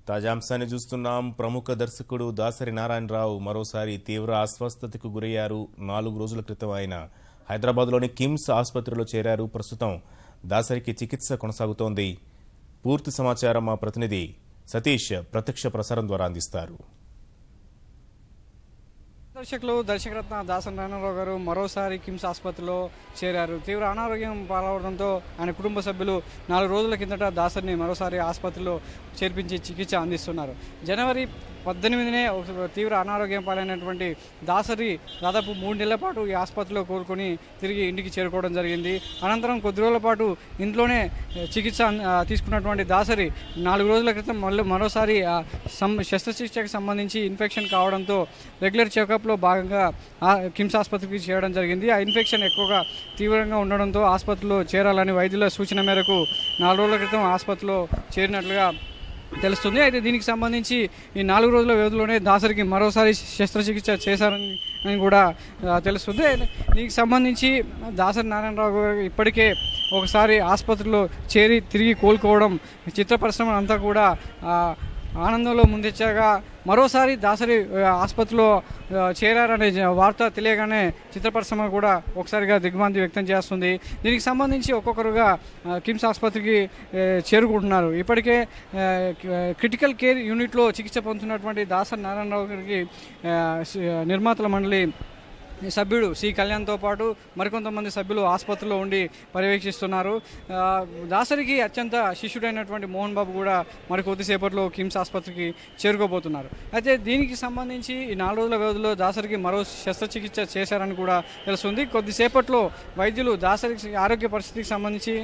తాజా అంశాన్ని చూస్తున్నాం. ప్రముఖ దర్శకుడు దాసరి నారాయణరావు మరోసారి తీవ్ర అస్వస్థతకు గురయ్యారు. 4 రోజుల క్రితం ఆయన హైదరాబాద్లోని కిమ్స్ ఆసుపత్రిలో చేరారు. ప్రస్తుతం దాసరికి చికిత్స కొనసాగుతోంది. పూర్తి సమాచారం మా ప్రతినిధి సతీష్ ప్రత్యక్ష ప్రసారం ద్వారా అందిస్తారు. దర్శకరత్న దాసరి నారాయణరావు గారు మరోసారి కిమ్స్ ఆసుపత్రిలో చేరారు. తీవ్ర అనారోగ్యం పాలవడంతో ఆయన కుటుంబ సభ్యులు 4 రోజుల కిందట దాసరిని మరోసారి ఆసుపత్రిలో చేర్పించి చికిత్స అందిస్తున్నారు. జనవరి 18నే తీవ్ర అనారోగ్యం పాలైనటువంటి దాసరి దాదాపు 3 నెలల పాటు ఈ ఆసుపత్రిలో కోలుకొని తిరిగి ఇంటికి చేరుకోవడం జరిగింది. అనంతరం కొద్ది రోజుల పాటు ఇంట్లోనే చికిత్స తీసుకున్నటువంటి దాసరి 4 రోజుల క్రితం మరోసారి శస్త్రచికిత్సకు సంబంధించి ఇన్ఫెక్షన్ కావడంతో రెగ్యులర్ చెకప్లో భాగంగా కిమ్స్ ఆసుపత్రికి చేరడం జరిగింది. ఆ ఇన్ఫెక్షన్ ఎక్కువగా తీవ్రంగా ఉండడంతో ఆసుపత్రిలో చేరాలని వైద్యుల సూచన మేరకు 4 రోజుల క్రితం ఆసుపత్రిలో చేరినట్లుగా తెలుస్తుంది. అయితే దీనికి సంబంధించి ఈ 4 రోజుల వ్యవధిలోనే దాసరికి మరోసారి శస్త్రచికిత్స చేశారని కూడా తెలుస్తుంది. దీనికి సంబంధించి దాసరి నారాయణరావు గారు ఇప్పటికే ఒకసారి ఆసుపత్రిలో చేరి తిరిగి కోలుకోవడం చిత్ర పరిశ్రమ అంతా కూడా ఆనందంలో ముందెచ్చాగా మరోసారి దాసరి ఆసుపత్రిలో చేరారనే వార్త తెలియగానే చిత్ర పరిశ్రమ కూడా ఒకసారిగా దిగ్భ్రాంతి వ్యక్తం చేస్తుంది. దీనికి సంబంధించి ఒక్కొక్కరుగా కిమ్స్ ఆసుపత్రికి చేరుకుంటున్నారు. ఇప్పటికే క్రిటికల్ కేర్ యూనిట్లో చికిత్స పొందుతున్నటువంటి దాసరి నారాయణరావు గారికి నిర్మాతల మండలి సభ్యుడు సి కళ్యాణ్తో పాటు మరికొంతమంది సభ్యులు ఆసుపత్రిలో ఉండి పర్యవేక్షిస్తున్నారు. దాసరికి అత్యంత శిష్యుడైనటువంటి మోహన్ బాబు కూడా మరి కొద్దిసేపట్లో కిమ్స్ ఆసుపత్రికి చేరుకోబోతున్నారు. అయితే దీనికి సంబంధించి ఈ 4 రోజుల వ్యవధిలో దాసరికి మరో శస్త్రచికిత్స చేశారని కూడా తెలుస్తుంది. కొద్దిసేపట్లో వైద్యులు దాసరికి ఆరోగ్య పరిస్థితికి సంబంధించి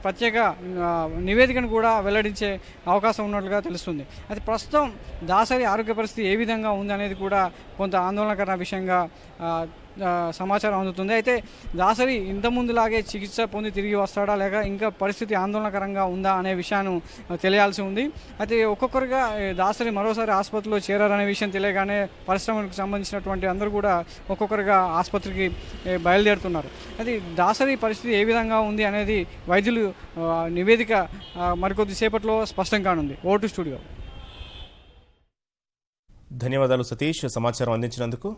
ప్రత్యేక నివేదికను కూడా వెల్లడించే అవకాశం ఉన్నట్లుగా తెలుస్తుంది. అయితే ప్రస్తుతం దాసరి ఆరోగ్య పరిస్థితి ఏ విధంగా ఉంది అనేది కూడా కొంత ఆందోళనకర విషయంగా సమాచారం అందుతుంది. అయితే దాసరి ఇంతకుముందులాగే చికిత్స పొంది తిరిగి వస్తాడా లేక ఇంకా పరిస్థితి ఆందోళనకరంగా ఉందా అనే విషయాన్ని తెలియాల్సి ఉంది. అయితే ఒక్కొక్కరుగా దాసరి మరోసారి ఆసుపత్రిలో చేరారనే విషయం తెలియగానే పరిశ్రమకు సంబంధించినటువంటి అందరూ కూడా ఒక్కొక్కరుగా ఆసుపత్రికి బయలుదేరుతున్నారు. అయితే దాసరి పరిస్థితి ఏ విధంగా ఉంది అనేది వైద్యులు నివేదిక మరికొద్దిసేపట్లో స్పష్టం కానుంది. Vote studio. ధన్యవాదాలు సతీష్, సమాచారం అందించినందుకు.